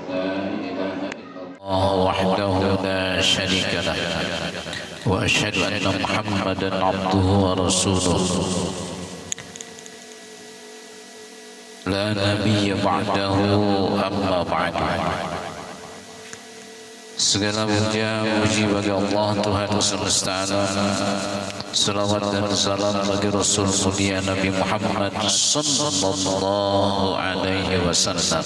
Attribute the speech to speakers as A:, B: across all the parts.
A: الله وحده لا شريك له وأشهد أن محمدا عبده ورسوله لا نبي بعده أما بعد. Segala puja puji bagi Allah Tuhan semesta alam. Salawat dan salam bagi Rasul mulia Nabi Muhammad sallallahu alaihi wasallam.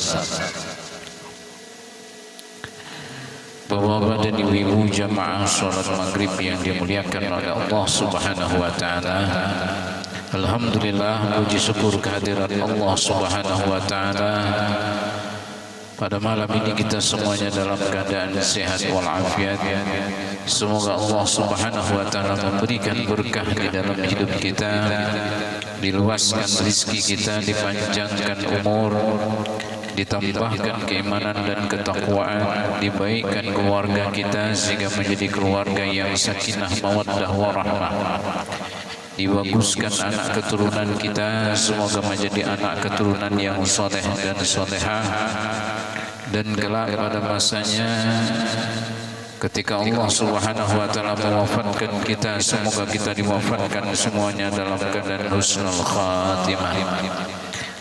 A: Bapak-bapak dan ibu-ibu jamaah salat maghrib yang dimuliakan oleh Allah Subhanahu wa taala. Alhamdulillah, puji syukur kehadiran Allah Subhanahu wa taala. Pada malam ini kita semuanya dalam keadaan sehat walafiat. Semoga Allah Subhanahu wa taala memberikan berkah di dalam hidup kita, diluaskan rezeki kita, dipanjangkan umur, ditambahkan keimanan dan ketakwaan, dibaikkan keluarga kita sehingga menjadi keluarga yang sakinah mawaddah warahmah. Dibaguskan anak keturunan kita, semoga menjadi anak keturunan yang soleh dan solehah. Dan kelak pada masanya ketika Allah Subhanahu wa taala mewafatkan kita, semoga kita diwafatkan semuanya dalam keadaan husnul khatimah.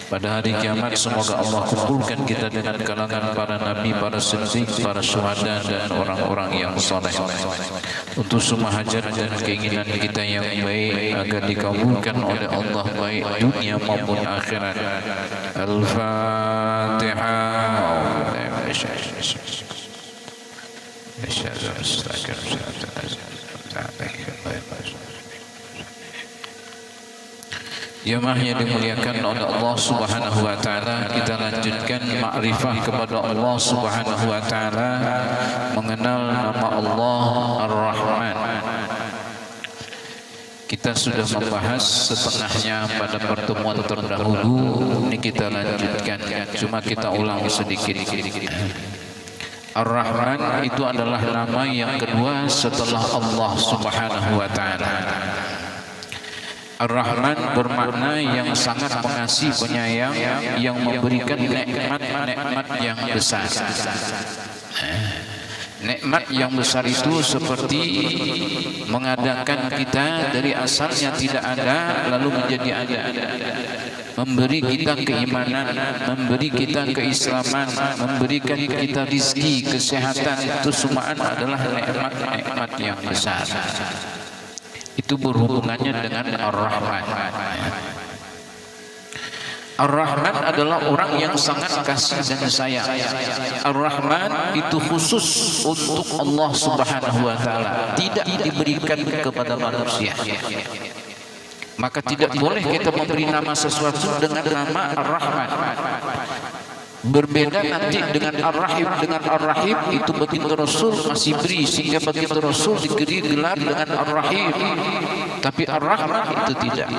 A: Pada hari kiamat semoga Allah kumpulkan kita dengan kalangan para nabi, para siddiq, para syuhada dan orang-orang yang saleh. Untuk semua hajat dan keinginan kita yang baik agar dikabulkan oleh Allah baik dunia maupun akhirat. Al-Fatihah. Jemaah yang dimuliakan oleh Allah Subhanahu wa taala, kita lanjutkan makrifah kepada Allah Subhanahu wa taala, mengenal nama Allah Ar-Rahman. Kita sudah membahas setengahnya pada pertemuan terdahulu, ini kita lanjutkan, cuma kita ulang sedikit. Ar-Rahman itu adalah nama yang kedua setelah Allah Subhanahu wa taala. Ar-Rahman bermakna yang sangat mengasihi, penyayang, yang memberikan nikmat-nikmat yang besar. Nikmat yang besar itu seperti mengadakan kita dari asalnya tidak ada lalu menjadi ada, memberi kita keimanan, memberi kita keislaman, memberikan kita rizki, kesehatan. Itu semua adalah nikmat-nikmat yang besar. Itu berhubungannya dengan Ar-Rahman. Ar-Rahman adalah orang yang sangat kasih dan sayang. Ar-Rahman itu khusus untuk Allah Subhanahu wa taala, tidak diberikan kepada manusia. Maka tidak boleh kita memberi nama sesuatu dengan nama Ar-Rahman. Berbeda nanti dengan Ar-Rahim. Dengan Ar-Rahim itu begitu Rasul masih beri, sehingga begitu Rasul diberi gelar dengan Ar-Rahim. Tapi Ar-Rahman itu tidak.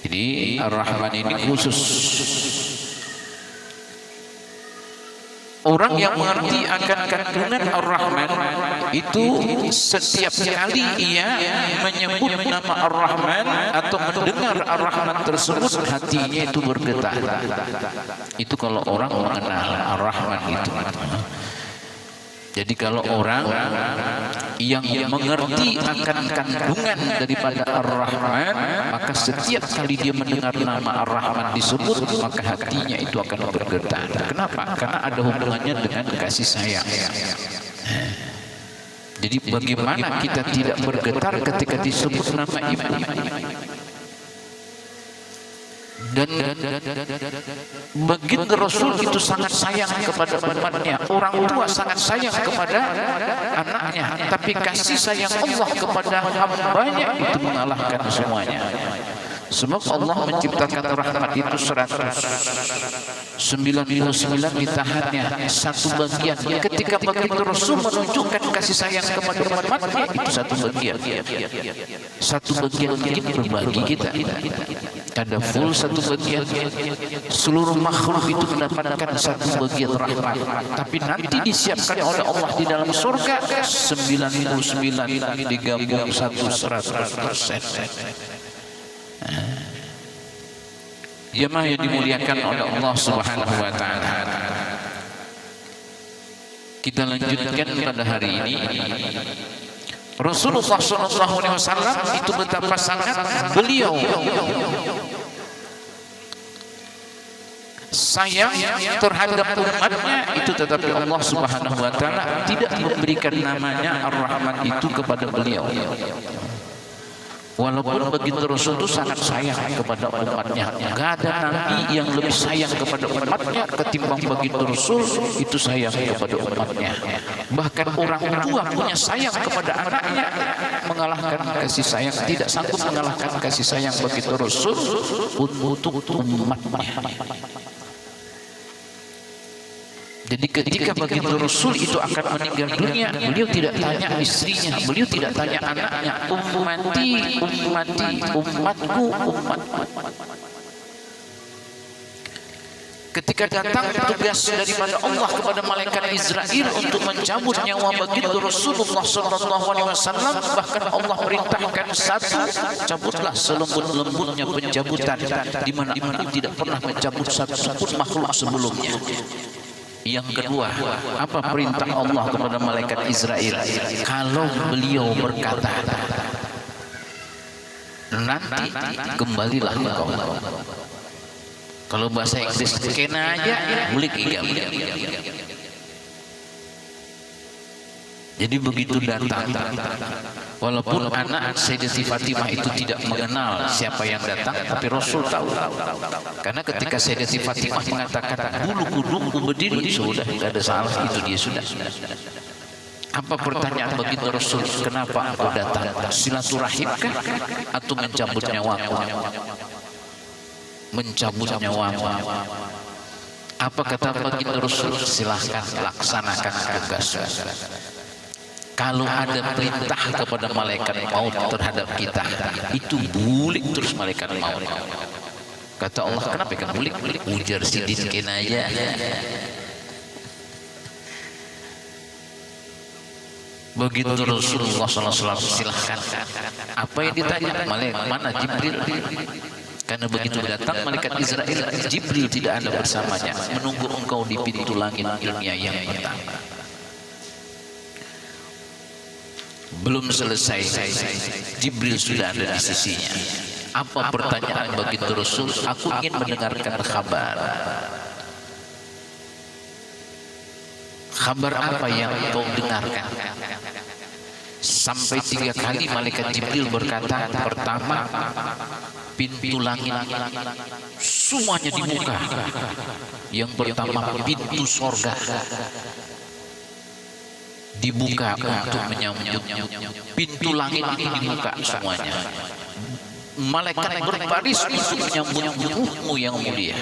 A: Jadi Ar-Rahman ini khusus. Orang yang mengerti akan kandungan Ar-Rahman itu setiap kali ia menyebut nama Ar-Rahman atau mendengar Ar-Rahman tersebut, hatinya itu bergetar. Itu kalau orang mengenal Ar-Rahman itu. Jadi kalau orang yang mengerti akan kandungan daripada Ar-Rahman, maka setiap kali dia mendengar nama Ar-Rahman disebut, maka hatinya itu akan bergetar. Kenapa? Karena ada hubungannya dengan kasih sayang. Jadi bagaimana kita tidak bergetar ketika disebut nama ibu? Dan begitu Rasul itu sangat sayang kepada umatnya, orang tua sangat sayang kepada anaknya, tapi kasih sayang Allah kepada hambanya itu mengalahkan semuanya. Sebab Allah menciptakan rahmat itu 199 ditahannya satu bagian. Ketika begitu Rasul menunjukkan kasih sayang kepada umatnya, itu satu bagian. Satu bagian ini berbagi kita. Ada full satu bagian. Seluruh makhluk itu mendapatkan satu bagian rahmat. Tapi nanti disiapkan oleh Allah di dalam surga 99 digabung 100%. Jemaah yang dimuliakan oleh Allah Subhanahu wa taala. Kita lanjutkan pada hari ini. Rasulullah SAW itu betapa sangat beliau sayang terhadap umatnya itu, tetapi Allah Subhanahu wa taala tidak memberikan namanya Ar-Rahman itu kepada beliau. Walaupun begitu Rasul itu sangat sayang kepada umatnya. Gak ada nabi yang lebih sayang kepada umatnya ketimbang begitu Rasul itu sayang kepada umatnya. Bahkan orang tua punya sayang kepada anaknya, mengalahkan kasih sayang, tidak sanggup mengalahkan kasih sayang begitu Rasul untuk umatnya. Jadi ketika begitu Rasul itu akan meninggal dunia, beliau tidak tanya istrinya, beliau tidak tanya anaknya, ummati, ummati, umatku, umatku. Ketika datang tugas daripada Allah kepada malaikat Israel untuk mencabut nyawa begitu Rasulullah SAW, bahkan Allah perintahkan satu, cabutlah selembut-lembutnya pencabutan, di mana Allah tidak pernah mencabut satu pun makhluk sebelumnya. Yang kedua, apa perintah Allah kepada malaikat Israel? Kalau beliau berkata, nanti kembalilah engkau. Kalau bahasa Inggris kena aja, mulik igam. Jadi begitu datang, walaupun anak Sayyidatina Fatimah itu tidak mengenal siapa yang datang, tapi Rasul tahu. Karena ketika Sayyidatina Fatimah mengatakan bulu kudungku berdiri, sudah tidak ada salah, itu dia sudah. Apa pertanyaan begitu Rasul? Kenapa engkau datang? Silaturahimkah atau mencabut nyawaku? Mencabut nyawamu. Apa kata begitu Rasul? Silahkan laksanakan tugas. Kalau ada perintah kepada malaikat maut terhadap kita, itu bulik terus malaikat maut. Kata Allah, kenapa kan bulik? Ujar sidin kena aja. Begitu Rasulullah SAW, silahkan. Apa yang ditanya? Malaikat mana? Jibril. Karena begitu datang malaikat Israel, Jibril tidak ada bersamanya, menunggu engkau di pintu langit dunia yang pertama. Belum selesai, Jibril sudah ada di sisinya. Apa pertanyaan begitu Rasul? Aku ingin mendengarkan kabar. Kabar apa yang kau dengarkan? Sampai 3 kali malaikat Jibril berkata, pertama, pintu langit semuanya dibuka. Yang pertama, pintu sorga dibuka untuk menyambut. Pintu langit ini dibuka semuanya. Malaikat berbaris untuk menyambut ruhmu yang mulia.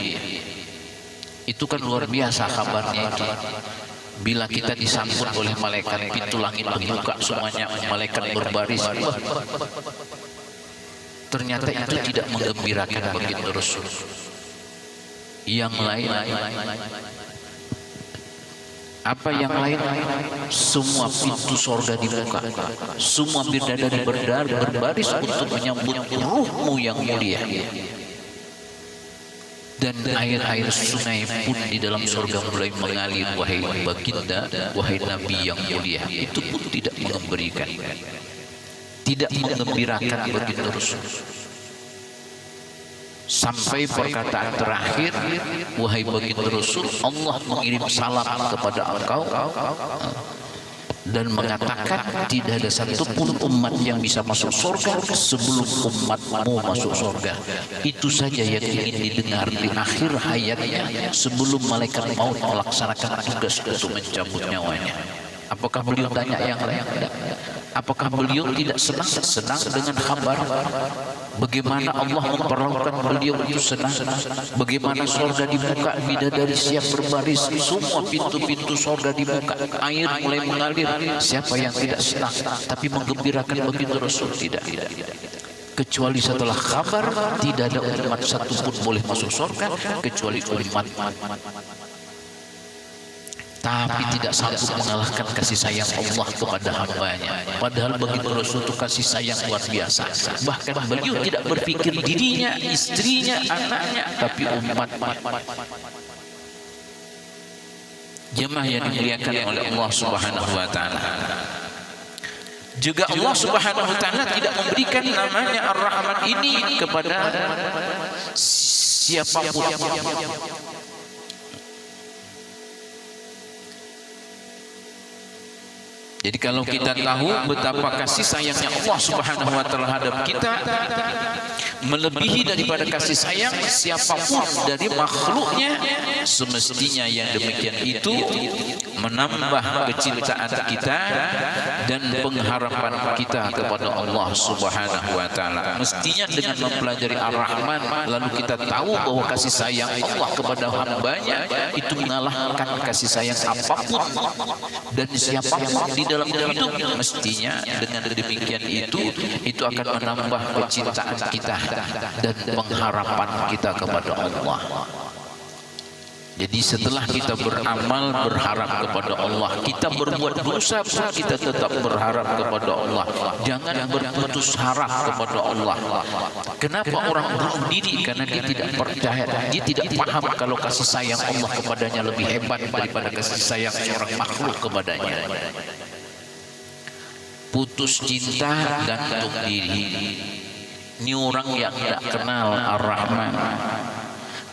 A: Itu kan luar biasa kabarnya itu. Bila kita disambut oleh malaikat, pintu langit dibuka semuanya, malaikat berbaris. Ternyata itu tidak menggembirakan begitu Rasul. Yang lain, apa yang lain? Semua pintu sorga dibuka, semua bidadari berbaris untuk menyambut ruhmu yang mulia. Dan air-air sungai pun di dalam sorga mulai mengalir, wahai baginda, wahai Nabi yang mulia. Itu pun tidak mengembirakan, tidak menggembirakan begitu Rasul. Sampai perkataan terakhir, wahai baginda Rasul, Allah mengirim salam kepada engkau dan mengatakan tidak ada satupun umat yang bisa masuk surga sebelum umatmu masuk surga. Itu saja yang ingin didengar di akhir hayatnya sebelum malaikat maut melaksanakan tugas untuk mencabut nyawanya. Apakah beliau tanya yang lain? Apakah beliau tidak senang dengan kabar bagaimana Allah memperlakukan beliau itu senang? Bagaimana surga dibuka, bidadari siap berbaris, semua pintu-pintu surga dibuka, air mulai mengalir. Siapa yang tidak senang? Tapi menggembirakan begitu Rasul tidak. Kecuali setelah kabar tidak ada umat satupun boleh masuk surga kecuali umat. tapi tidak sanggup mengalahkan kasih sayang Allah kepada hambanya. Padahal bagi Rasul itu kasih sayang luar biasa. Bahkan beliau tidak berpikir dirinya, istrinya, anaknya, tapi umat. Jemaah yang dimuliakan oleh Allah Subhanahu wa taala. Juga Allah Subhanahu wa taala tidak memberikan namanya Ar-Rahman ini kepada siapapun. Jadi kalau kita tahu betapa kasih sayangnya Allah Subhanahu wa taala terhadap kita melebihi daripada kasih sayang siapapun dari makhluknya, semestinya yang demikian itu menambah kecintaan kita dan pengharapan kita kepada Allah Subhanahu wa taala. Mestinya dengan mempelajari Ar-Rahman lalu kita tahu bahwa kasih sayang Allah kepada hambanya itu mengalahkan kasih sayang apapun dan siapapun di dalam hidup. Mestinya dengan demikian itu akan menambah kecintaan kita dan pengharapan kita kepada Allah. Jadi setelah kita beramal berharap kepada Allah, kita berbuat dosa pun kita tetap berharap kepada Allah. Jangan berputus harap kepada Allah. Kenapa orang bunuh diri? Karena dia tidak percaya, dia tidak paham kalau kasih sayang Allah kepadanya lebih hebat daripada kasih sayang seorang makhluk kepadanya. Putus cinta, gantung diri. Ini orang yang tidak kenal Ar-Rahman.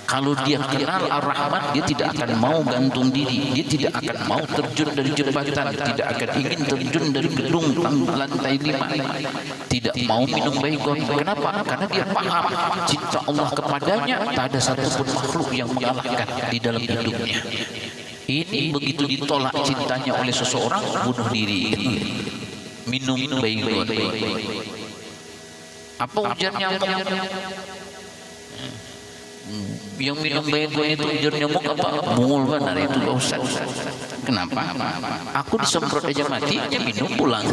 A: Kalau dia kenal Ar-Rahman, dia tidak akan mau gantung diri, dia tidak akan mau terjun dari jembatan, tidak akan ingin terjun dari gedung lantai 5, tidak mau minum baygon. Kenapa? Karena dia paham cinta Allah kepadanya tak ada satupun makhluk yang mengalahkan di dalam hidupnya. Ini begitu ditolak cintanya oleh seseorang, bunuh diri, minum baygon. Apa ujar nyamuk? Yang minum baygon itu ujar nyamuk apa? Mungul benar itu Pak Ustaz. Kenapa? Aku disemprot aja mati, dia minum pulang.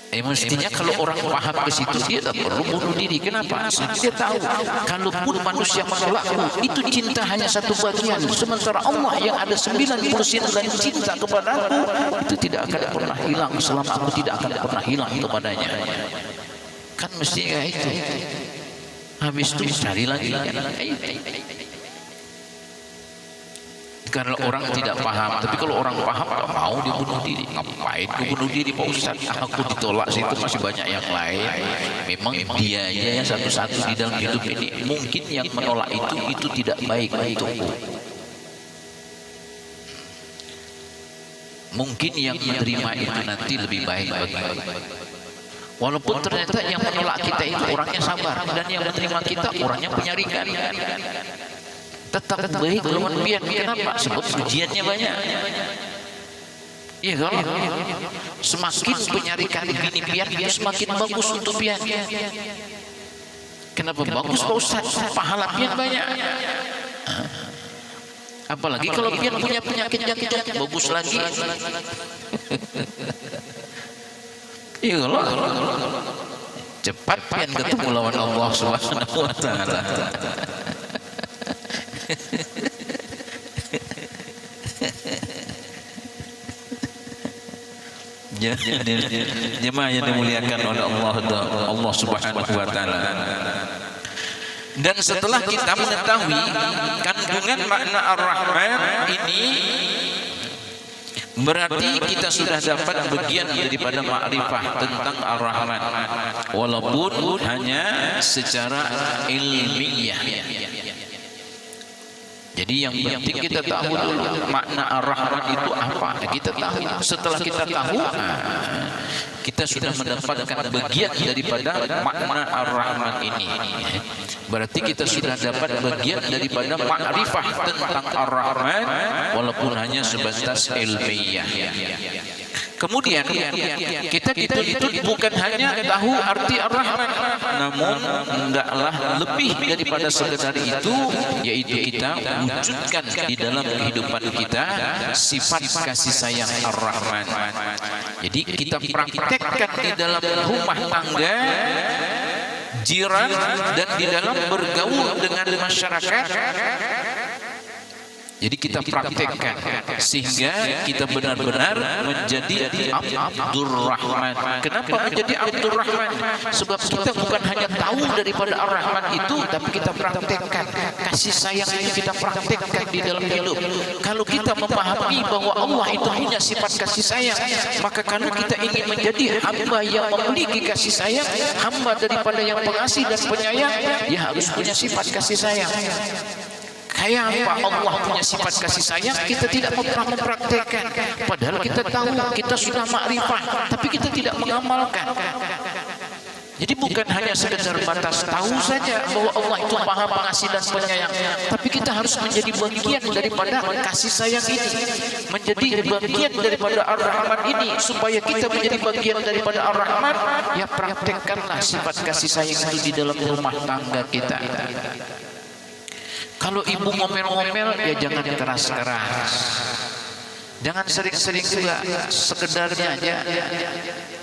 A: Mestinya kalau orang paham ke situ dia tak perlu bunuh diri. Kenapa? Dia tahu kalaupun manusia menolakku, itu cinta hanya satu bagian, sementara Allah yang ada 99 cinta kepadaku itu tidak akan pernah hilang selama aku tidak akan pernah hilang kepadanya. Kan mestinya itu. Habis itu cari lagi kan. Karena orang tidak paham, tapi kalau orang paham tak mau dia bunuh diri. Ngapain dia bunuh diri Pak Ustaz? Aku ditolak situ masih banyak yang lain. Memang dia yang satu-satu di dalam hidup ini. Mungkin yang menolak itu tidak baik untukku. Mungkin yang menerima itu nanti lebih baik bagiku. Walaupun ternyata yang menolak kita itu orangnya sabar, dan yang menerima kita orangnya penyarikan. Tetap baik lawan pian. Kenapa? Sebab ujiannya banyak. Iya kalau semakin penyarikan bini pian, dia semakin bagus untuk pian. Kenapa bagus Pak Ustaz? Pahala pian banyak. Apalagi kalau pian punya penyakit jantung, bagus lagi. Iya kalau cepat pian ketemu lawan Allah Subhanahu wa taala. Jemaah yang dimuliakan oleh Allah Subhanahu wa taala. Dan setelah kita mengetahui kandungan makna Ar-Rahman ini, berarti kita sudah dapat bagian daripada makrifah tentang Ar-Rahman, walaupun hanya secara ilmiah. Jadi yang penting kita tahu dulu makna Ar-Rahman itu apa. Kita tahu. Setelah kita tahu, kita sudah mendapatkan bagian daripada makna Ar-Rahman ini. Berarti kita sudah dapat bagian daripada makrifah tentang Ar-Rahman, walaupun hanya sebatas ilmiah. Kemudian kita itu bukan hanya tahu arti Ar-Rahman, namun hendaklah lebih daripada sekedar itu, yaitu kita wujudkan di dalam kehidupan kita sifat kasih sayang Ar-Rahman. Jadi kita praktekkan di dalam rumah tangga, jiran, dan di dalam bergaul dengan masyarakat. Jadi kita praktekkan sehingga kita benar-benar menjadi Abdurrahman. Kenapa menjadi Abdurrahman? Sebab kita bukan hanya tahu daripada Ar-Rahman itu, tapi kita praktekkan kasih sayang itu, kita praktekkan di dalam hidup. Kalau kita memahami bahwa Allah itu punya sifat kasih sayang, maka karena kita ingin menjadi hamba yang memiliki kasih sayang, hamba daripada yang pengasih dan penyayang, ya harus punya sifat kasih sayang. Kayak apa Allah punya sifat kasih sayang, kita tidak mempraktekkan. Padahal kita tahu, kita sudah makrifah, tapi kita tidak mengamalkan. Jadi bukan hanya sekedar batas tahu saja bahwa Allah itu Maha Pengasih dan Penyayang, tapi kita harus menjadi bagian daripada kasih sayang ini, menjadi bagian daripada Ar-Rahman ini. Supaya kita menjadi bagian daripada Ar-Rahman, ya praktekkanlah sifat kasih sayang itu di dalam rumah tangga kita. Kalau ibu ngomel-ngomel, ya jangan keras-keras. Jangan sering-sering juga, sekedarnya aja.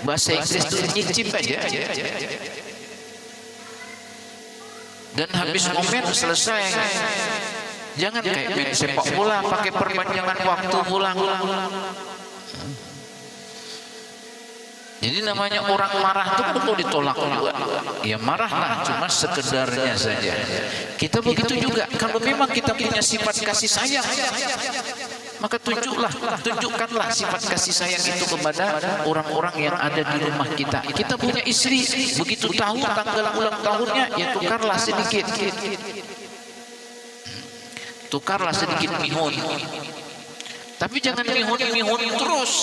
A: Bahasa Inggris itu nyicip aja. Dan habis ngomel selesai. Jangan kayak main sepak bola, pakai perpanjangan waktu ulang. Jadi namanya orang marah itu perlu ditolak juga. Ya marahlah, cuma sekedarnya saja. Kita begitu juga. Kalau memang kita punya sifat kasih sayang, maka tunjukkanlah sifat kasih sayang itu kepada orang-orang yang ada di rumah kita. Kita punya istri, begitu tahu tanggal ulang tahunnya, ya tukarlah sedikit. Tukarlah sedikit mihun. Tapi jangan mihun terus.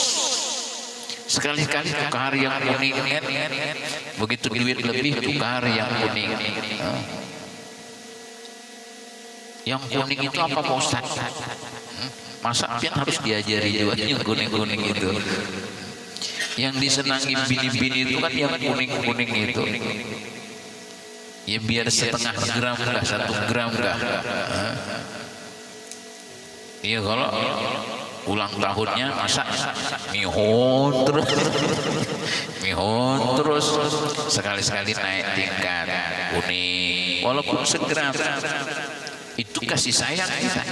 A: Sekali-kali tukar yang kuning, begitu duit lebih tukar yang kuning. Yang kuning itu apa Pak Ustaz? Masa pian harus diajari juga yang kuning-kuning itu. Yang disenangi bini-bini itu kan yang kuning-kuning itu. Ya biar setengah gram lah, 1 gram lah. Iya kalau ulang tahunnya masa mihun terus sekali-sekali naik tingkat kuning walaupun segram, itu kasih sayang kita.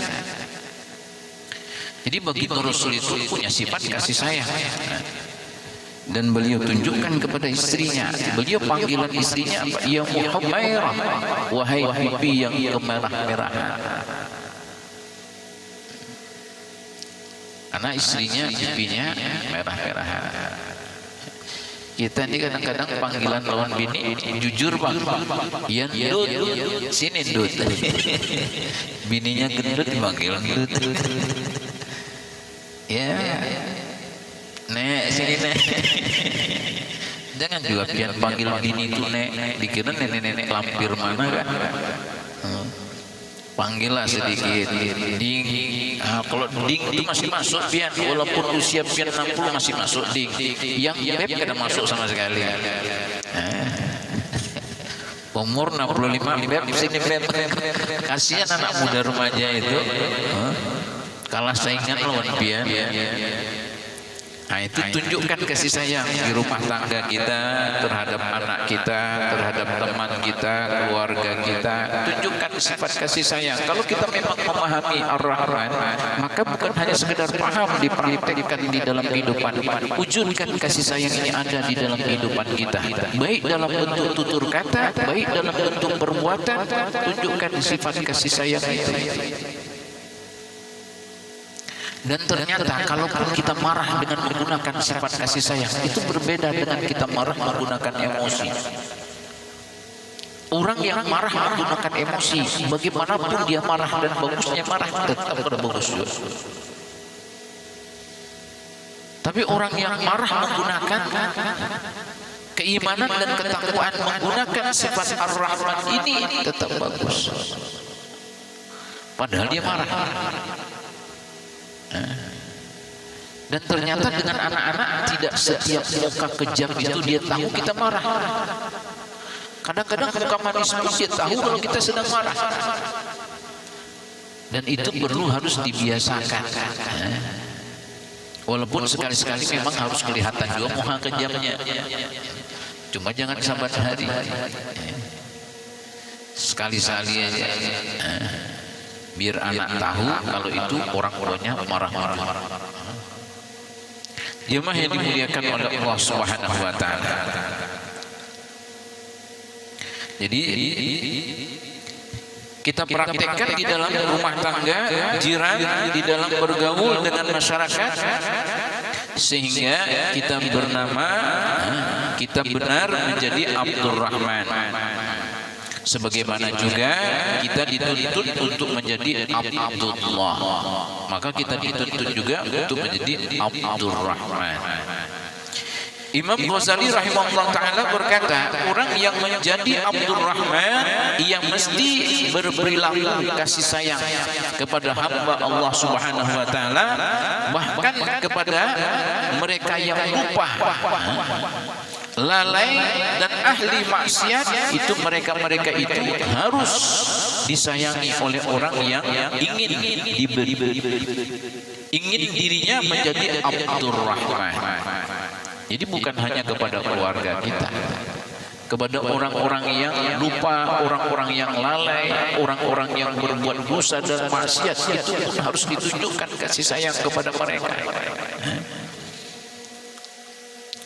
A: Jadi begitu Rasul itu punya sifat kasih sayang, dan beliau tunjukkan kepada istrinya. Beliau panggilan istrinya apa? Ya Muhammairah, wahai pipi yang kemerah-merahan. Karena istrinya pipinya merah-merahan. Kita ini kadang-kadang panggilan lawan bini jujur Bang. Iya Dut, sini Dut. Bininya gendut dipanggil Dut. Ya, Nek sini Nek. Jangan juga pian panggil bini itu Nek, dikira nenek-nenek lampir mana kan. Panggillah sedikit ding. Kalau ding itu masih masuk pian, walaupun usia pian 60 masih masuk ding. Yang beb kada masuk sama sekali. Umur 65 beb sini beb. Kasihan anak muda remaja itu. Kalah saingan lawan pian. Nah itu tunjukkan kasih sayang di rumah tangga kita, terhadap anak kita, terhadap teman kita, keluarga kita. Tunjukkan sifat kasih sayang. Kalau kita memang memahami Ar-Rahman, maka bukan hanya sekedar paham, dipraktikkan di dalam kehidupan. Wujudkan kasih sayang ini ada di dalam kehidupan kita. Baik dalam bentuk tutur kata, baik dalam bentuk perbuatan, tunjukkan sifat kasih sayang itu. Dan ternyata kalaupun kita marah dengan menggunakan sifat kasih sayang, itu berbeda dengan kita marah menggunakan emosi. Orang yang marah menggunakan emosi, bagaimanapun dia marah dan bagusnya marah, tetap bagus juga. Tapi orang yang marah menggunakan keimanan dan ketakwaan, menggunakan sifat Ar-Rahman ini, tetap bagus. Padahal dia marah. Dan ternyata dengan anak-anak tidak setiap muka kejam itu dia tahu kita marah. Kadang-kadang muka manis pun dia tahu kalau kita sedang marah. Dan itu perlu harus dibiasakan. Walaupun sekali-sekali memang harus kelihatan juga muka kejamnya. Cuma jangan saban hari. Sekali-sekali aja. biar anak tahu kalau itu orang tuanya marah-marah. Jemaah yang dimuliakan oleh Allah Subhanahu wa taala. Jadi kita praktekkan di dalam rumah tangga, jiran, di dalam bergaul dengan masyarakat, sehingga kita benar menjadi Abdurrahman. Sebagaimana juga kita dituntut untuk menjadi Abdullah, maka kita dituntut juga untuk menjadi Abdurrahman. Imam Ghazali rahimahullah ta'ala berkata, orang yang menjadi Abdurrahman ia mesti berperilaku kasih sayang kepada hamba Allah Subhanahu wa ta'ala, bahkan kepada mereka yang lupa, lalai dan ahli maksiat. Itu mereka-mereka itu harus disayangi oleh orang yang ingin diberi, ingin dirinya menjadi Abdurrahman. Jadi bukan hanya kepada keluarga kita, kepada orang-orang yang lupa, orang-orang yang lalai, orang-orang yang berbuat dosa dan maksiat, itu pun harus ditunjukkan kasih sayang kepada mereka.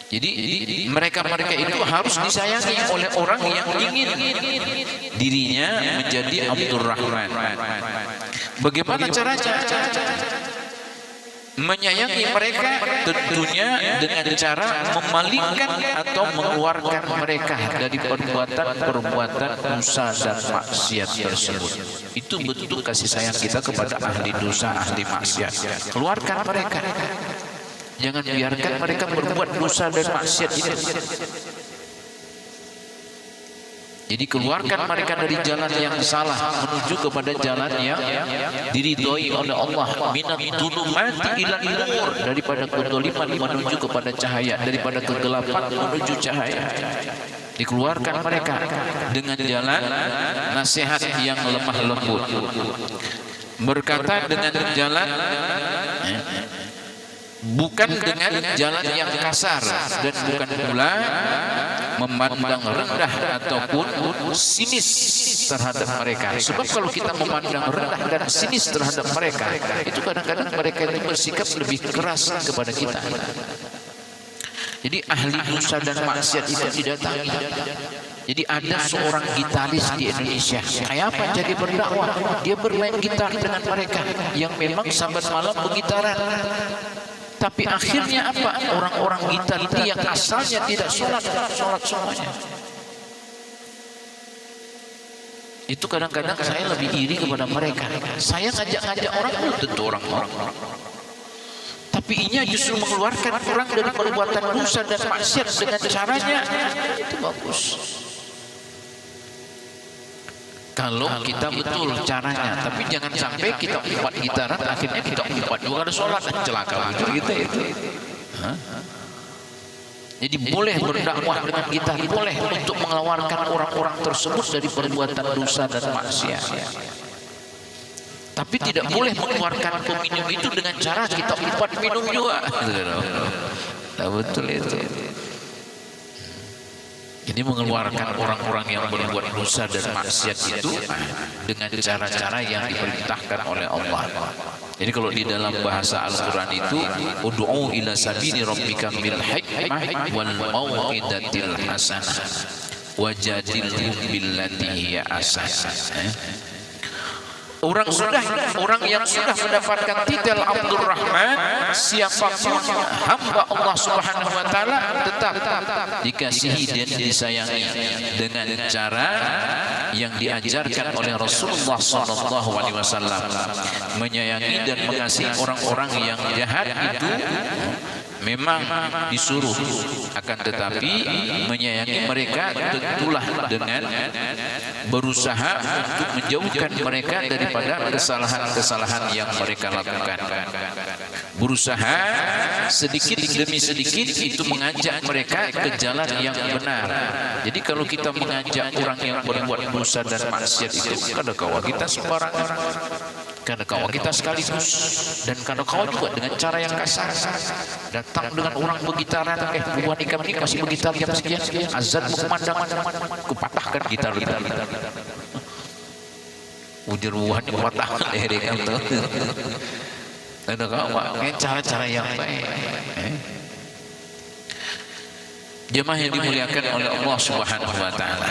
A: Jadi mereka-mereka itu harus disayangi oleh orang yang ingin dirinya menjadi Abdurrahman. Bagaimana caranya? Menyayangi mereka tentunya dengan cara memalingkan atau mengeluarkan mereka dari perbuatan dosa dan maksiat tersebut. Itu bentuk kasih sayang kita kepada ahli dosa, ahli maksiat. Keluarkan mereka. Jangan biarkan mereka berbuat dosa dan maksiat itu. Jadi keluarkan mereka dari jalan yang salah menuju kepada jalan yang diridhoi oleh Allah. Minat dzulumati ilal nur, daripada kedzaliman menuju kepada cahaya, daripada kegelapan menuju cahaya. Dikeluarkan mereka dengan jalan nasihat yang lemah lembut. Berkata dengan jalan bukan dengan jalan yang kasar, dan bukan pula memandang rendah ataupun sinis terhadap mereka. Sebab kalau kita memandang rendah dan sinis terhadap mereka, itu kadang-kadang mereka itu bersikap lebih keras kepada kita. Jadi ahli dosa dan maksiat itu didatangi. Jadi ada seorang gitaris di Indonesia, kayak apa jadi berdakwah? Dia bermain gitar dengan mereka yang memang sabat malam bergitaran. Tapi akhirnya apa? Orang-orang gitar itu yang asalnya tidak sholat semuanya. Itu kadang-kadang saya lebih iri kepada mereka. Saya ngajak-ngajak orang, tentu orang-orang. Tapi inya justru mengeluarkan orang dari perbuatan dosa dan maksiat dengan caranya. Itu bagus. Kalau kita betul caranya, tapi jangan sampai kita umpat gitaran, akhirnya kita umpat juga ada sholat, celaka gitu itu. Jadi boleh berdakwah dengan gitar, boleh untuk mengeluarkan orang-orang tersebut dari perbuatan dosa dan maksiat. Tapi tidak boleh mengeluarkan peminum itu dengan cara kita umpat minum juga. Nah, betul itu. Jadi mengeluarkan orang-orang yang berbuat dosa dan maksiat itu dengan cara-cara yang diperintahkan oleh Allah. Jadi kalau di dalam bahasa Al-Quran itu, ud'u ila sabili rabbika bil hikmah wal mau'izatil hasanah wajadilhum billati hiya ahsan. Orang yang sudah mendapatkan titel Abdurrahman, siapapun hamba Allah Subhanahu wa taala tetap dikasihi dan disayangi dengan cara yang diajarkan oleh Rasulullah sallallahu alaihi wasallam. Menyayangi dan mengasihi orang-orang yang jahat itu memang disuruh, akan tetapi menyayangi mereka tentulah dengan berusaha untuk menjauhkan mereka daripada kesalahan-kesalahan yang mereka lakukan. Berusaha sedikit demi sedikit itu mengajak mereka ke jalan yang benar. Jadi kalau kita mengajak orang yang berbuat dosa dan maksiat itu, kadang-kadang kita sembarangan, kadang-kadang kita sekaligus, dan kadang-kadang juga dengan cara yang kasar. Datang dengan orang bergitaran, buat ikan ini masih bergitar jam sekian, azan berkumandang, kupatahkan gitar. Ujur buahnya patah leher kamu tuh. Ada kau cara-cara yang baik. Jemaah yang dimuliakan oleh Allah Subhanahu wa taala.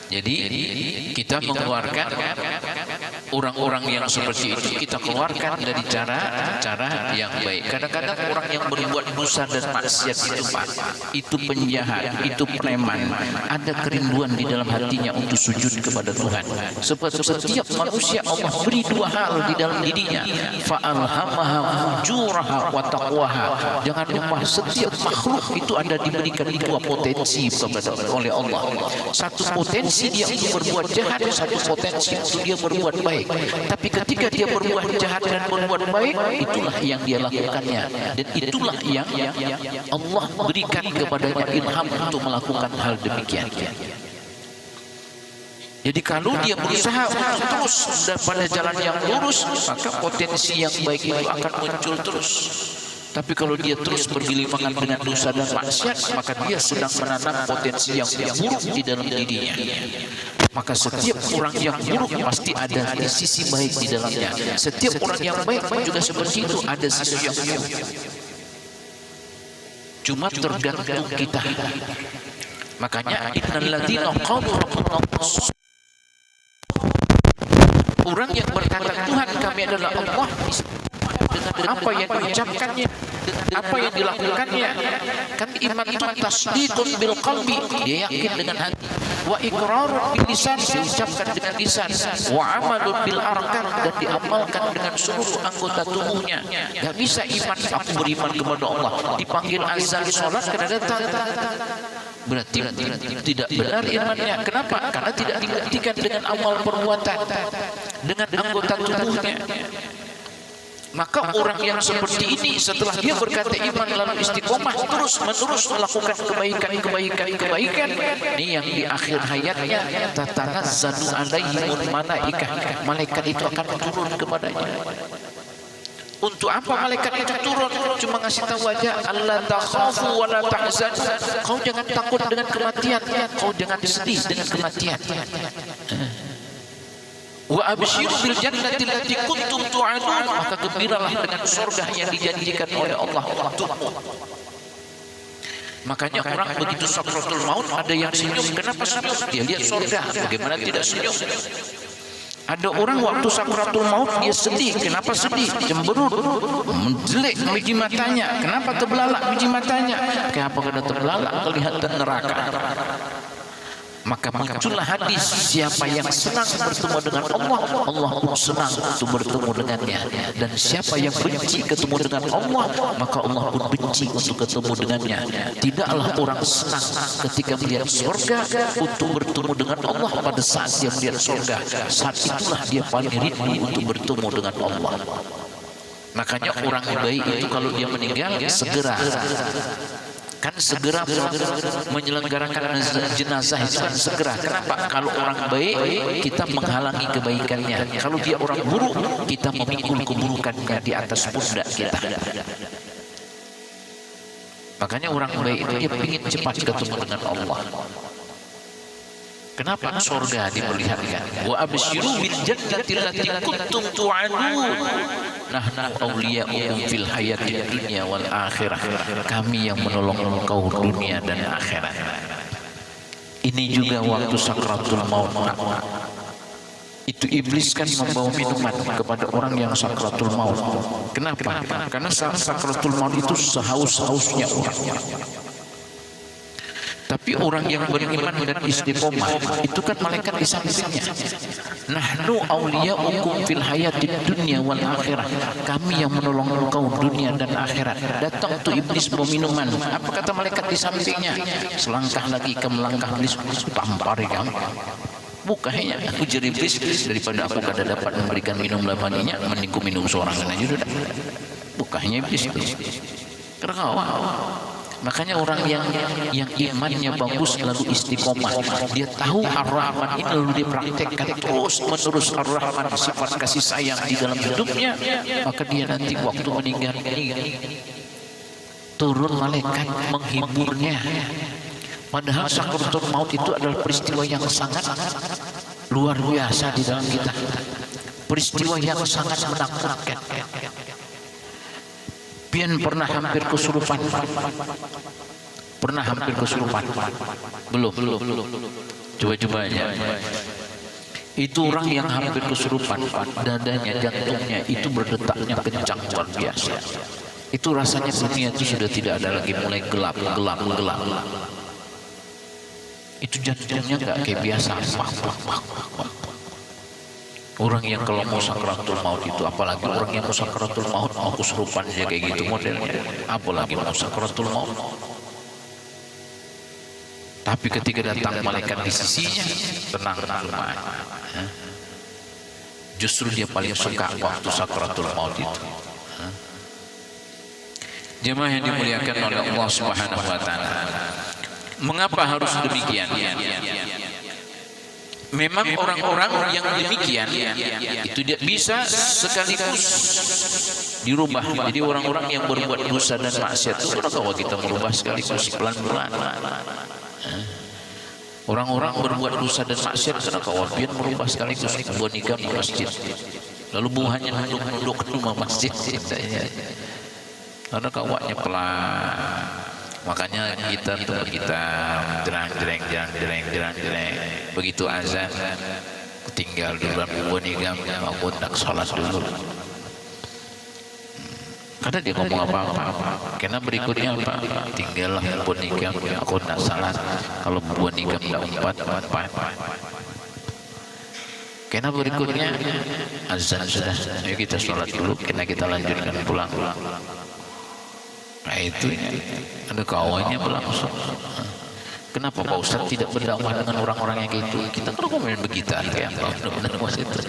A: Jadi kita mengeluarkan orang-orang yang seperti itu, kita keluarkan dari cara yang baik. Kadang-kadang orang yang berbuat dosa dan maksiat itu Pak, itu penjahat, itu preman, ada kerinduan di dalam hatinya untuk sujud kepada Tuhan. Sebab setiap manusia Allah beri dua hal di dalam dirinya, fa'alhamaha fujuraha wa taqwaha. Jangan lupa setiap makhluk itu ada diberikan dua potensi oleh Allah. Satu potensi dia untuk berbuat jahat, satu potensi untuk dia berbuat baik. Tapi ketika dia berbuat jahat dan berbuat baik, itulah yang dia lakukannya, dan itulah yang Allah berikan kepadanya ilham untuk melakukan hal demikian. Jadi kalau dia berusaha untuk terus pada jalan yang lurus, maka potensi yang baik itu akan muncul terus. Tapi kalau dia terus bergelimpangan dengan dosa dan maksiat, maka dia sedang menanam potensi yang buruk di dalam dirinya. Maka setiap orang yang buruk pasti ada sisi baik di dalamnya. Setiap orang yang baik juga seperti itu, ada sisi yang buruk. Cuma tergantung kita. Makanya innalladzina qalu rabbuna Allah, orang yang berkata Tuhan kami adalah Allah, dengan apa yang diucapkannya, apa yang dilakukannya. Kan iman itu tasdiqun bil qalbi, dia yakin dengan hati, wa iqrarun bil lisan, diucapkan dengan lisan, wa amalun bil arkan, dan diamalkan dengan seluruh anggota tubuhnya. Gak bisa iman aku beriman kepada Allah dipanggil azan salat kena datang, berarti tidak benar imannya. Kenapa? Karena tidak dibuktikan dengan amal perbuatan, dengan anggota tubuhnya. Maka orang yang seperti ini setelah dia berkata iman lalu istiqomah terus menerus melakukan kebaikan, ini yang di akhir hayatnya tatanazzalu alaihimul malaikah, malaikat itu akan turun kepadanya. Untuk apa malaikat itu turun? Cuma ngasih tahu aja, Allah takhafu wa la tahzan. Kau jangan takut dengan kematian, kau jangan sedih dengan kematian. Wa abshiru bil jannati allati kuntum tu'adun, maka gembiralah dengan surga yang dijanjikan oleh Allah untukmu. Makanya orang begitu sakratul maut ada yang senyum. Kenapa senyum? Dia lihat surga. Bagaimana tidak senyum? Ada orang waktu sakratul maut dia sedih. Kenapa sedih? Cemberut, menjelek biji matanya. Kenapa terbelalak biji matanya? Kenapa kena terbelalak? Kelihatan neraka. Maka muncullah hadis, siapa yang senang bertemu dengan Allah, Allah pun senang untuk bertemu dengannya. Dan siapa yang benci ketemu dengan Allah, maka Allah pun benci untuk ketemu dengannya. Tidaklah orang senang ketika melihat surga untuk bertemu dengan Allah. Pada saat dia melihat surga, saat itulah dia paling rindu untuk bertemu dengan Allah. Makanya orang baik itu kalau dia meninggal segera menyelenggarakan jenazah itu kan segera. Kenapa? Kalau orang baik kita menghalangi kebaikannya, kalau dia orang buruk kita memikul keburukannya di atas pundak kita. Makanya orang baik itu dia ingin cepat ketemu dengan Allah. Kenapa? Surga diperlihatkan. Wa absyiru bil jannati allati kuntum tu'adun. Nahnu awliya'ukum fil hayatid dunya wal akhirah. Kami yang menolong engkau dunia dan akhirat. Ini juga waktu sakratul maut. Itu iblis kan membawa minuman kepada orang yang sakratul maut. Kenapa? Karena sakratul maut itu sehaus-hausnya orang. Tapi orang yang beriman dan istiqomah itu kan malaikat di sampingnya. Nahnu awliya'ukum fil hayatid dunya wal akhirah. Kami yang menolong engkau dunia dan akhirat. Datang tuh iblis bawa minuman. Apa kata malaikat di sampingnya? Selangkah lagi ke melangkah iblis, tampar kamu. Bukanya ujar iblis, daripada aku kada dapat memberikan minum lamaninya, mending ku minum seorang aja sudah. Bukanya iblis. Kerana makanya orang yang imannya bagus lalu istiqomah, dia tahu Ar-Rahman ini lalu dia praktekkan terus menerus Ar-Rahman, sifat kasih sayang di dalam hidupnya, maka dia nanti waktu meninggal turun malaikat menghiburnya. Padahal sakratul maut itu adalah peristiwa yang sangat luar biasa di dalam kita. Peristiwa yang sangat menakutkan. Pian pernah hampir kesurupan. Pernah hampir kesurupan? Belum. Coba aja. Itu orang yang hampir kesurupan, dadanya, jantungnya itu berdetaknya kencang luar biasa. Itu rasanya dunia itu sudah tidak ada lagi, mulai gelap. Itu jantungnya nggak kayak biasa. Orang yang kalau mau sakratul maut itu, apalagi orang yang mau sakratul maut mau kesurupan aja kayak gitu modelnya, apalagi mau sakratul maut. Tapi ketika datang malaikat di sisinya, tenang rumah. Justru dia paling suka waktu sakratul maut itu. Jemaah yang dimuliakan oleh Allah Subhanahu wa taala. Mengapa harus demikian? Memang orang-orang yang demikian itu dia bisa sekaligus dirubah. Jadi orang-orang yang berbuat dosa dan maksiat itu kalau kita merubah sekaligus pelan-pelan. Orang-orang berbuat dosa dan maksiat karena kawabian merubah sekaligus buat nikah di masjid. Lalu buahnya nunduk ke rumah masjid. Karena kawaknya pelan. Makanya kita jerang. Begitu azan tinggal di dalam buah nikah, aku tak sholat dulu. Karena dia ngomong apa-apa. Karena berikutnya apa? Tinggallah buat nikah, aku tak salat. Kalau buat nikah tak empat. Karena berikutnya azan sudah. Ayo kita sholat dulu. Karena kita lanjutkan pulang. Nah itu ada kawannya berlangsung. Kenapa Pak Ustaz tidak berdakwah dengan orang-orang yang gitu? Kita kan ngomongin begitu kayak apa? Benar-benar was itu.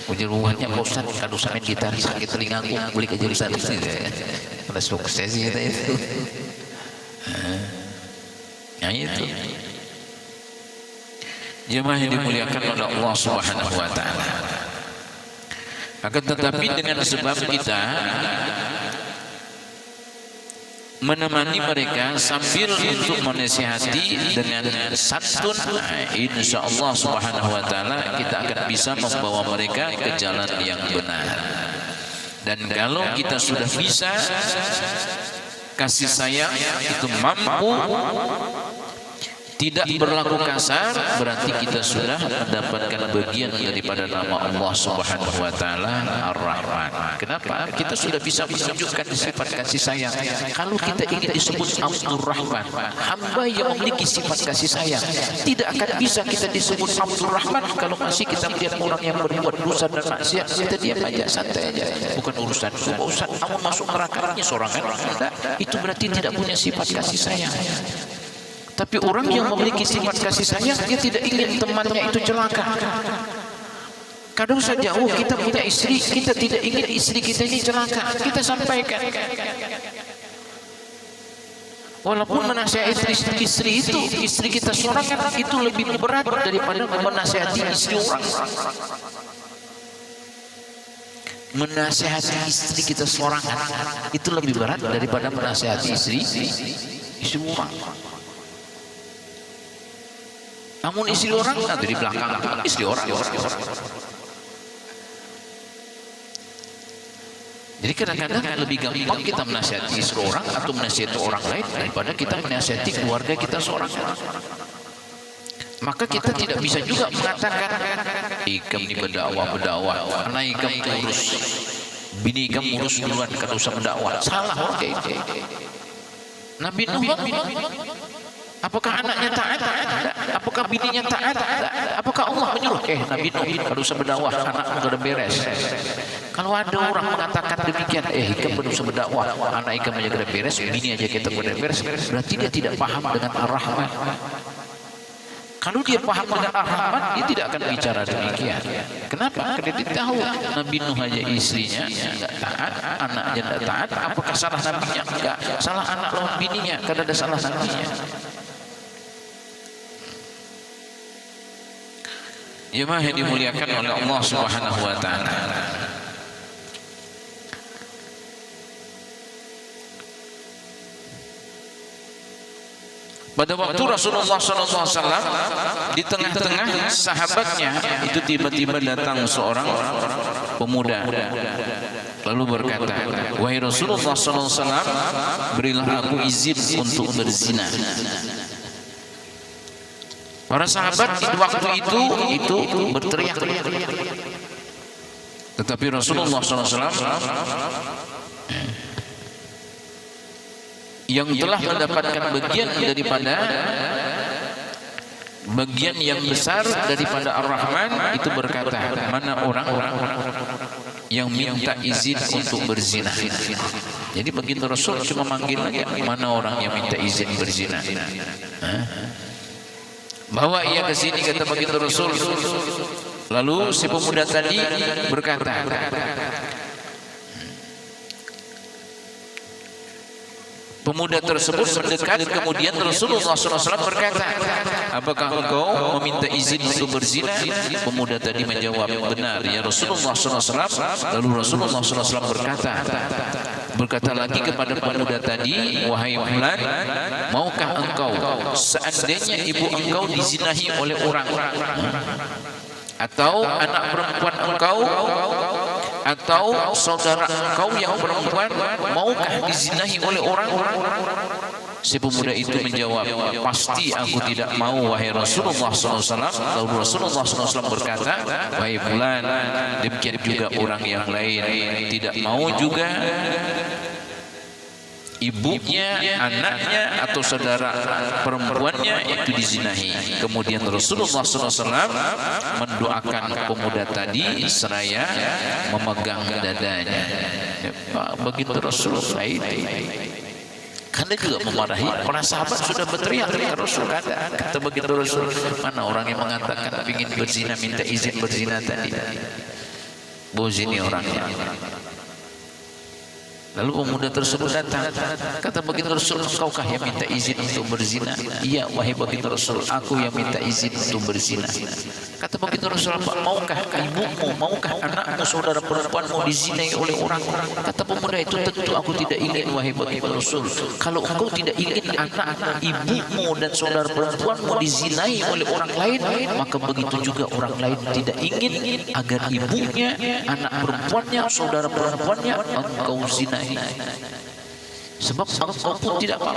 A: Ujar-ujarnya Pak Ustaz kalau sampai gitar sakit telingaku, beli ke jurusan itu. Ada sukses kita itu. Nah itu. Jemaah yang dimuliakan oleh Allah Subhanahu wa taala. Akan tetapi dengan sebab kita menemani mereka sambil untuk menasihati dengan santun, insya Allah Subhanahu wa taala kita akan bisa membawa mereka ke jalan yang benar. Dan kalau kita sudah bisa kasih sayang itu mampu tidak berlaku kasar, berarti kita sudah mendapatkan bagian daripada nama Allah Subhanahu wa taala Ar-Rahman. Kenapa? Kita sudah bisa menunjukkan sifat kasih sayang. Kalau kita ingin disebut Abdur Rahman, hamba yang memiliki sifat kasih sayang, tidak akan bisa kita disebut Abdur Rahman kalau masih kita melihat orang yang berbuat dosa dan maksiat, kita diam aja, santai aja. Bukan urusan Pak Ustaz, kamu masuk neraka sorangan. Itu berarti tidak punya sifat kasih sayang. Tapi orang yang memiliki sifat kasih sayang, dia tidak ingin temannya itu celaka. Kadang saja, kita punya istri, kita tidak ingin istri kita ini celaka. Kita sampaikan. Walaupun menasihati istri itu, istri kita seorang itu lebih berat daripada menasihati istri orang. Menasihati istri kita seorang itu lebih berat daripada menasihati istri orang. Namun istri orang nanti di belakang istri orang. Jadi kadang-kadang lebih gampang kita menasihati istri orang atau menasihati orang lain daripada kita menasihati keluarga kita seorang. Maka kita tidak bisa juga mengatakan ikam ini berdakwah, karena ikam urus bini ikam urus duluan kalau usah berdakwah. Salah orang kayak itu. Nabi Nuh, apakah anaknya taat? Apakah bininya taat? Apakah Allah menyuruh? Nabi Nuh baru usah berdakwah, anak sudah beres. Kalau ada orang mengatakan demikian, ikam baru usah berdakwah, anak ikam aja sudah beres, bini aja kita sudah beres, berarti dia tidak paham dengan Ar-Rahman. Kalau dia paham dengan Ar-Rahman, dia tidak akan bicara demikian. Kenapa? Karena dia tahu Nabi Nuh aja istrinya enggak taat, anaknya enggak taat, apakah salah nabinya? Enggak, salah anak lawan bininya, karena ada salah nabinya. Jemaah yang dimuliakan oleh Allah Subhanahu wa taala. Pada waktu Rasulullah SAW di tengah-tengah sahabatnya itu tiba-tiba datang seorang pemuda lalu berkata, wahai Rasulullah SAW, berilah aku izin untuk berzina. Para sahabat di waktu itu berteriak, tetapi Rasulullah SAW yang telah mendapatkan bagian yang besar daripada Ar-Rahman itu berkata, mana orang-orang yang minta izin untuk berzina. Jadi begitu Rasul cuma manggil aja, mana orang yang minta izin berzina. Bawa ia ke sini, kata begitu Rasul. Lalu si pemuda tadi berkata, pemuda tersebut mendekat, kemudian Rasulullah SAW berkata, apakah engkau meminta izin untuk berzina? Pemuda tadi menjawab, benar ya Rasulullah SAW. Lalu Rasulullah SAW berkata lagi kepada pemuda tadi, wahai fulan, maukah engkau seandainya ibu engkau dizinahi oleh orang, atau anak perempuan engkau, atau saudara engkau yang perempuan, maukah dizinahi oleh orang? Si pemuda itu menjawab, pasti aku tidak mau wahai Rasulullah SAW. Lalu Rasulullah SAW berkata, wahai fulan, demikian juga orang yang lain tidak mau juga ibunya, anaknya, atau saudara perempuannya itu dizinahi. Kemudian Rasulullah SAW mendoakan pemuda tadi seraya memegang dadanya. Begitu Rasulullah itu, karena juga memarahi para sahabat sudah berteriak, Rasul kata begitu Rasul, mana orang yang mengatakan ingin berzina minta izin berzina tadi, bozini orangnya. Lalu pemuda tersebut datang, kata begitu Rasul, engkaukah yang minta izin untuk berzina? Iya wahai begitu Rasul, aku yang minta izin untuk berzina. Kata begitu Rasul, maukah ibumu, maukah anakmu, saudara perempuanmu dizinai oleh orang? Kata pemuda itu, tentu aku tidak ingin wahai begitu Rasul. Kalau engkau tidak ingin anak ibumu dan saudara perempuanmu dizinai oleh orang lain, maka begitu juga orang lain tidak ingin agar ibunya, anak perempuannya, saudara perempuannya engkau zinai. Sebab engkau pun tidak mau.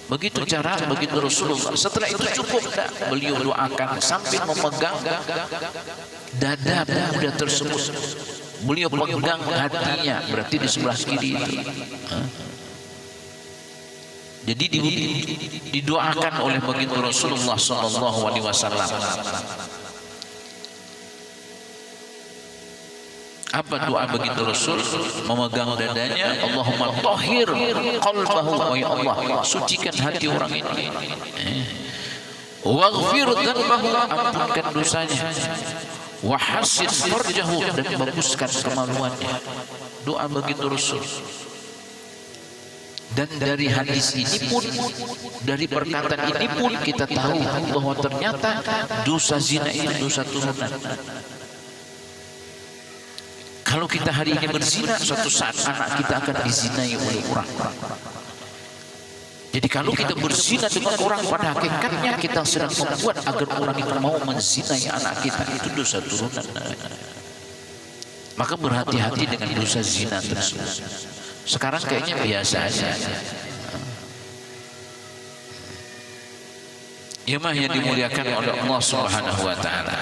A: Begitu cara begitu Rasulullah. Setelah itu cukup tak? Beliau doakan sambil memegang dada pemuda tersebut. Beliau pegang hatinya, berarti di sebelah kiri itu. Jadi didoakan oleh begitu Rasulullah SAW. Apa doa begitu Rasul? Memegang dadanya, Allahumma tahhir qalbahu, ya Allah, sucikan hati orang ini. Waghfir dzanbahu, ampunkan dosanya. Wa hassin farjahu, dan baguskan kemaluannya. Doa begitu Rasul. Dan dari hadis ini pun, dari perkataan ini pun kita tahu bahwa ternyata dosa zina ini dosa turunan. Kalau kita hari ini berzina, suatu saat anak kita akan dizinai oleh orang. Jadi kalau kita berzina dengan orang, pada hakikatnya kita sedang membuat agar orang itu mau menzinai anak kita. Itu dosa turunan. Maka berhati-hati dengan dosa zina tersebut. Sekarang kayaknya biasa aja. Jemaah yang dimuliakan oleh Allah Subhanahu wa taala.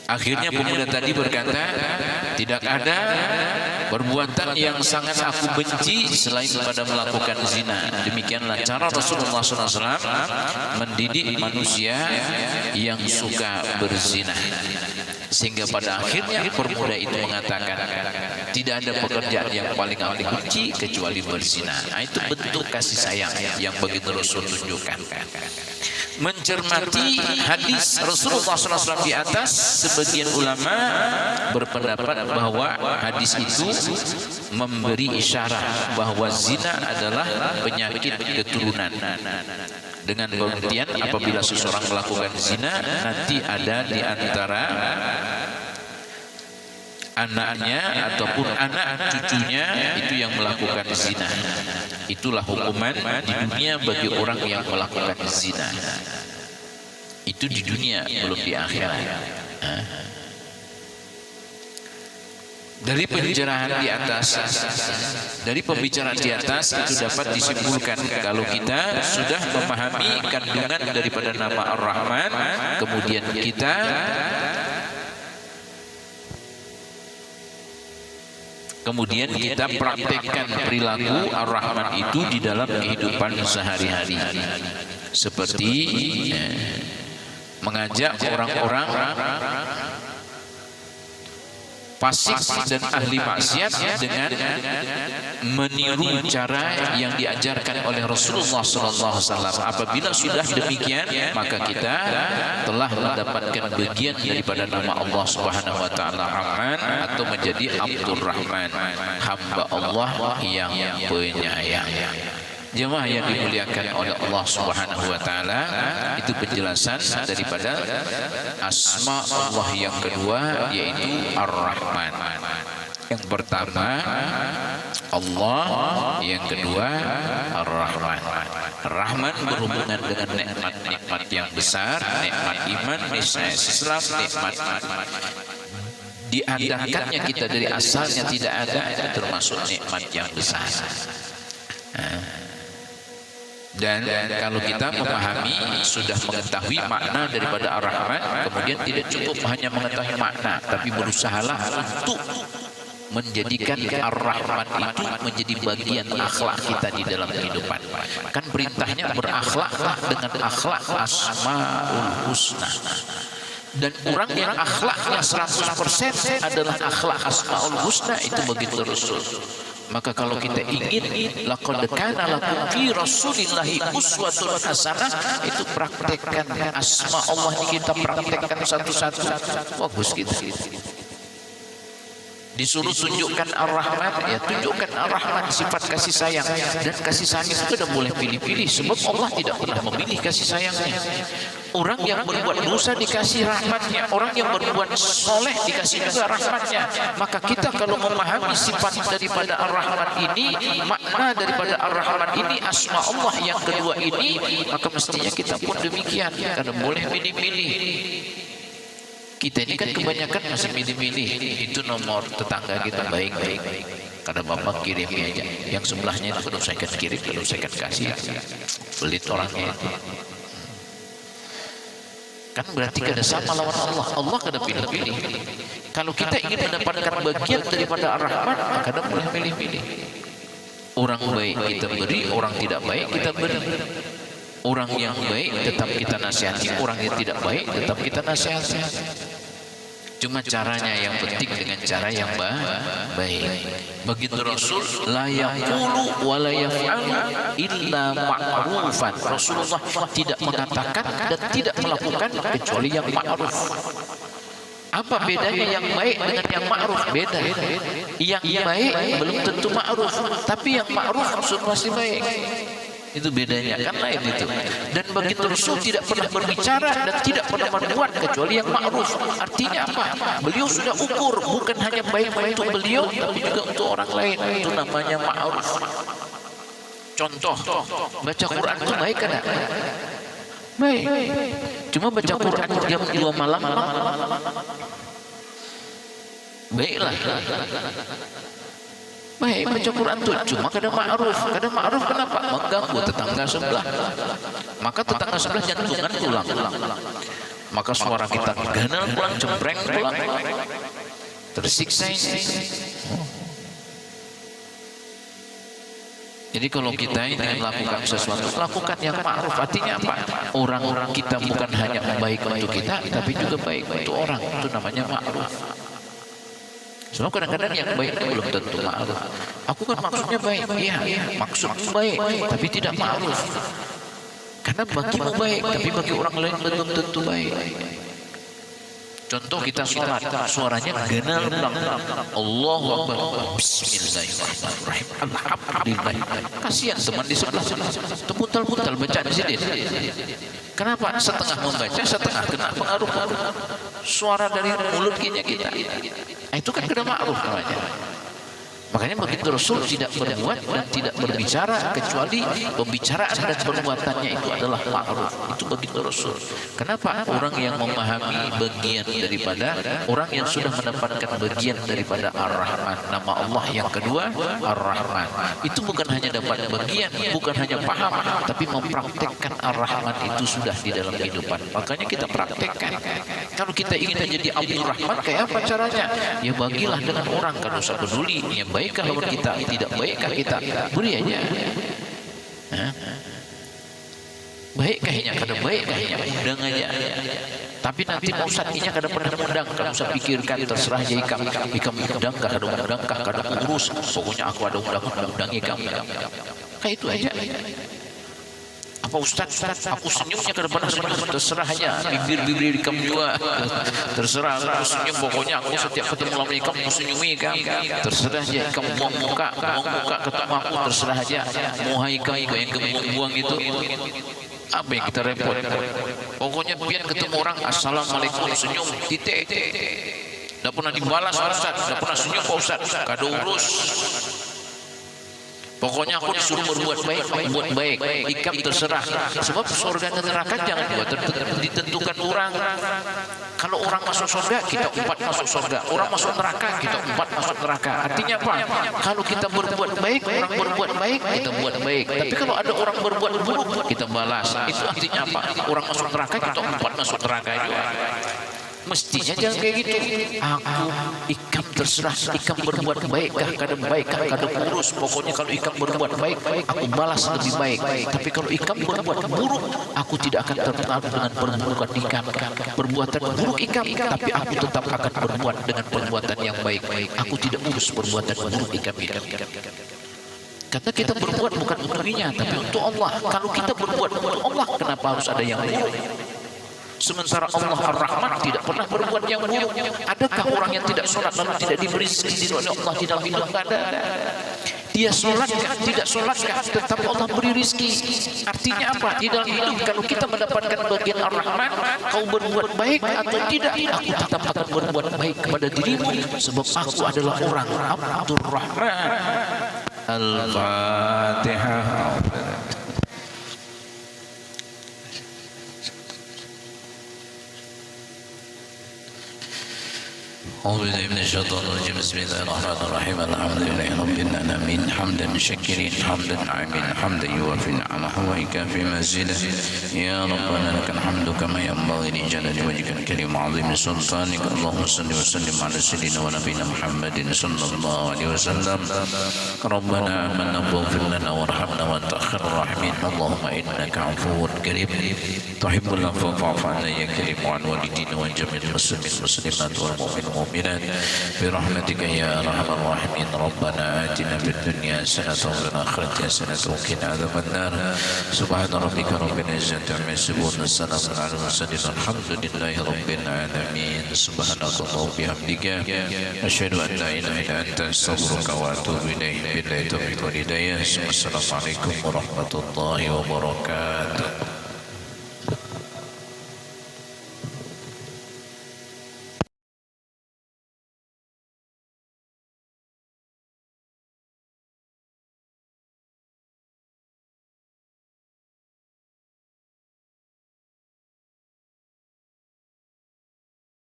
A: Akhirnya pemuda tadi berkata, tidak ada perbuatan yang sangat aku benci selain pada melakukan zina. Demikianlah cara Rasulullah SAW mendidik manusia yang suka berzina. Sehingga pada akhirnya pemuda itu mengatakan, tidak ada pekerjaan yang paling aku benci kecuali berzina. Nah, itu bentuk kasih sayang yang begitu Rasul tunjukkan. Mencermati hadis Rasulullah SAW di atas, sebagian ulama berpendapat bahwa hadis itu memberi isyarat bahwa zina adalah penyakit keturunan. Dengan pengertian apabila seseorang melakukan zina, nanti ada di antara anaknya ataupun anak cucunya itu yang melakukan zina. Itulah hukuman di dunia bagi orang yang melakukan zina. Itu di dunia, belum di akhirat. Dari pencerahan di atas, dari pembicaraan di atas itu dapat disimpulkan kalau kita sudah memahami kandungan daripada nama Ar-Rahman, kemudian kita praktekkan perilaku Ar-Rahman itu di dalam kehidupan sehari-hari, seperti mengajak orang-orang fasik dan ahli maksiat dengan meniru cara yang diajarkan oleh Rasulullah SAW. Apabila sudah demikian, maka kita telah mendapatkan bagian daripada nama Allah Subhanahu wa taala Rahman, atau menjadi Abdur Rahman, hamba Allah yang penyayang. Jemaah yang dimuliakan oleh Allah Subhanahu wa taala, itu penjelasan daripada asma Allah yang kedua, yaitu Ar-Rahman. Yang pertama Allah, yang kedua Ar-Rahman. Rahman berhubungan dengan nikmat-nikmat yang besar, nikmat iman, nikmat Islam, nikmat diadakannya kita dari asalnya tidak ada, itu termasuk nikmat yang besar. Dan kalau kita memahami, sudah mengetahui makna daripada Ar-Rahman, kemudian tidak cukup hanya mengetahui makna, tapi berusahalah untuk menjadikan Ar-Rahman itu menjadi bagian akhlak kita di dalam kehidupan. Kan perintahnya berakhlaklah dengan akhlak Asmaul Husna. Dan orang yang akhlaknya 100% adalah akhlak Asmaul Husna, itu begitu Rasul. Maka kalau kita ingin laqad kana lakum fi rasulillahi uswatun hasanah, itu praktekkan asma Allah ini, kita praktekkan satu-satu. Fokus kita. Disuruh tunjukkan Ar-Rahman, ya tunjukkan Ar-Rahman, sifat kasih sayang. Dan kasih sayang itu tidak boleh pilih-pilih, sebab Allah tidak pernah memilih kasih sayangnya. Orang yang berbuat dosa dikasih rahmatnya, orang yang berbuat soleh dikasih juga rahmatnya. Maka kita kalau memahami sifat daripada Ar-Rahman ini, makna daripada Ar-Rahman ini, asma Allah yang kedua ini, maka mestinya kita pun demikian, karena boleh pilih-pilih. Kita ini kan kebanyakan masih milih-milih. Itu nomor tetangga kita baik-baik, karena bapak kirim aja, yang sebelahnya itu kalau saya akan kirim, kalau saya akan kasih, pelit orangnya itu. Kan berarti kada sama lawan Allah. Allah kada pilih-pilih. Kalau kita ingin mendapatkan bagian daripada Ar-Rahman, kada boleh pilih-pilih. Orang baik kita beri, orang tidak baik kita beri. Orang yang baik tetap kita nasihati, orang yang tidak baik tetap kita nasihati. Cuma caranya yang penting dengan cara yang baik. Begitu Rasul, la yaqulu wa la yaf'alu illa ma'rufan. Rasulullah tidak mengatakan dan tidak melakukan kecuali yang ma'ruf. Apa bedanya yang baik dengan yang ma'ruf? Beda. Yang baik belum tentu ma'ruf, tapi yang ma'ruf maksud masih baik. Itu bedanya, kan lain itu. Dan begitu Rasul tidak pernah berbicara dan tidak pernah berbuat kecuali yang ma'ruf. Artinya apa? Beliau sudah ukur, bukan hanya baik untuk beliau, tapi juga untuk orang lain. Itu namanya ma'ruf. Contoh, baca Quran itu baik kan? Baik. Cuma baca Quran jam 2 malam, baiklah. Baik, baca Quran itu cuma kadang ma'ruf. Kadang ma'ruf kenapa? Mengganggu tetangga sebelah. Maka tetangga sebelah jantungan tulang. Maka suara kita ganal pulang, cempreng pulang, tersiksa ini. Jadi kalau kita ingin melakukan sesuatu, lakukan yang ma'ruf. Artinya apa? Orang-orang kita bukan hanya baik untuk kita, tapi juga baik untuk orang. Itu namanya ma'ruf. Sebab kadang-kadang yang baik itu belum tentu ma'ruf. Aku kan maksudnya baik, iya, maksudmu baik, tapi tidak ma'ruf. Karena bagimu baik, tapi bagi orang lain belum tentu baik. Contoh kita sholat, suaranya ganal pulang. Allahu Akbar, Bismillahirrahmanirrahim, Alhamdulillah. Kasihan teman di sebelah sana, terputal-putal baca di sini. Kenapa? Setengah membaca, setengah kena pengaruh suara dari mulut kita. Nah, itu kan kada ma'ruf namanya. Makanya begitu Rasul tidak berbuat dan tidak berbicara kecuali pembicaraan dan perbuatannya itu adalah ma'ruf. Itu begitu Rasul. Kenapa? Orang yang memahami bagian daripada orang yang sudah mendapatkan bagian daripada Ar-Rahman, nama Allah yang kedua Ar-Rahman. Itu bukan hanya dapat bagian, bukan hanya paham, tapi mempraktekkan Ar-Rahman itu sudah di dalam kehidupan. Makanya kita praktekkan. Kalau kita ingin menjadi Abdul Rahman, kayak apa caranya? Ya bagilah dengan orang, kalau usah peduli. Ya baikkah lawan kita, tidak baikkah kita, beri aja. Baikkahnya, kada baikkahnya, undang aja. Tapi nanti mau ustadznya kada pernah undang, kada usah pikirkan, terserah aja ikam undang kah, kada undang kah, kada urus. Pokoknya aku ada undang ikam. Kayak itu aja. Apa Ustaz, aku senyumnya kada pernah senyum, terserah aja, bibir ikam juga, terserah aku senyum, pokoknya aku setiap ketemu lawan ikam aku senyumi ikam, terserah aja ikam buang muka ketemu aku, terserah aja, mau ikam yang buang itu, apa yang kita repot, pokoknya biar ketemu orang assalamualaikum senyum, titik, tidak pernah dibalas Ustaz, tidak pernah senyum Pak Ustaz, kada urus. Pokoknya aku disuruh berbuat baik, ikam terserah. Sebab surga dan neraka jangan ditentukan orang. Kalau orang masuk surga, kita empat masuk surga. Orang masuk neraka, kita empat masuk neraka. Artinya apa? Kalau kita berbuat baik, orang berbuat baik, kita buat baik. Tapi kalau ada orang berbuat buruk, kita balas. Itu artinya apa? Orang masuk neraka, kita empat masuk neraka juga. Mestinya jangan kayak gitu. Aku ikam terserah, ikam berbuat baik kah, kada baik kah, kada urus. Pokoknya kalau ikam berbuat baik, aku balas lebih baik. Tapi kalau ikam berbuat buruk, aku tidak akan terpengaruh dengan perbuatan ikam. Perbuatan buruk ikam, tapi aku tetap akan berbuat dengan perbuatan yang baik. Aku tidak urus perbuatan buruk ikam. Kata kita berbuat bukan untuk dirinya, tapi untuk Allah. Kalau kita berbuat untuk Allah, kenapa harus ada yang buruk? Sementara Allah Ar-Rahman tidak pernah berbuat yang buruk. Adakah orang yang tidak sholat lalu tidak diberi rezeki oleh Allah di dalam hidup? Ada. Dia sholatkah, tidak sholatkah, tetap Allah beri rezeki. Artinya apa? Di dalam hidup kalau kita mendapatkan bagian Ar-Rahman, kau berbuat baik atau tidak, aku tetap akan berbuat baik kepada dirimu, sebab aku adalah orang Abdur Rahman. Al-Fatihah. أعوذ بالله من الشيطان الرجيم بسم الله الرحمن الرحيم الحمد لله رب العالمين حمدا شاكرين حمدا ناعمين حمدا يوافي نعمه ويكافي مزيده يا ربنا لك الحمد كما ينبغي لجلال وجهك الكريم وعظيم سلطانك اللهم صل وسلم على سيدنا ونبينا محمد صلى الله عليه وسلم ربنا آمنا فاغفر لنا وارحمنا وأنت خير الراحمين اللهم إنك عفو كريم تحب العفو فاعف عنا يا كريم وعن والدينا وعن جميع المسلمين والمسلمات والمؤمنين برحمتك يا ارحم الراحمين ربنا آتنا في الدنيا حسنة وفي الآخرة حسنة وقنا عذاب النار سبحان ربك رب العزة عما يصفون والسلام على المرسلين الحمد لله رب العالمين سبحانك اللهم وبحمدك أشهد أن لا إله إلا أنت أستغفرك وأتوب إليك بالله التوفيق والهداية السلام عليكم ورحمة الله وبركاته.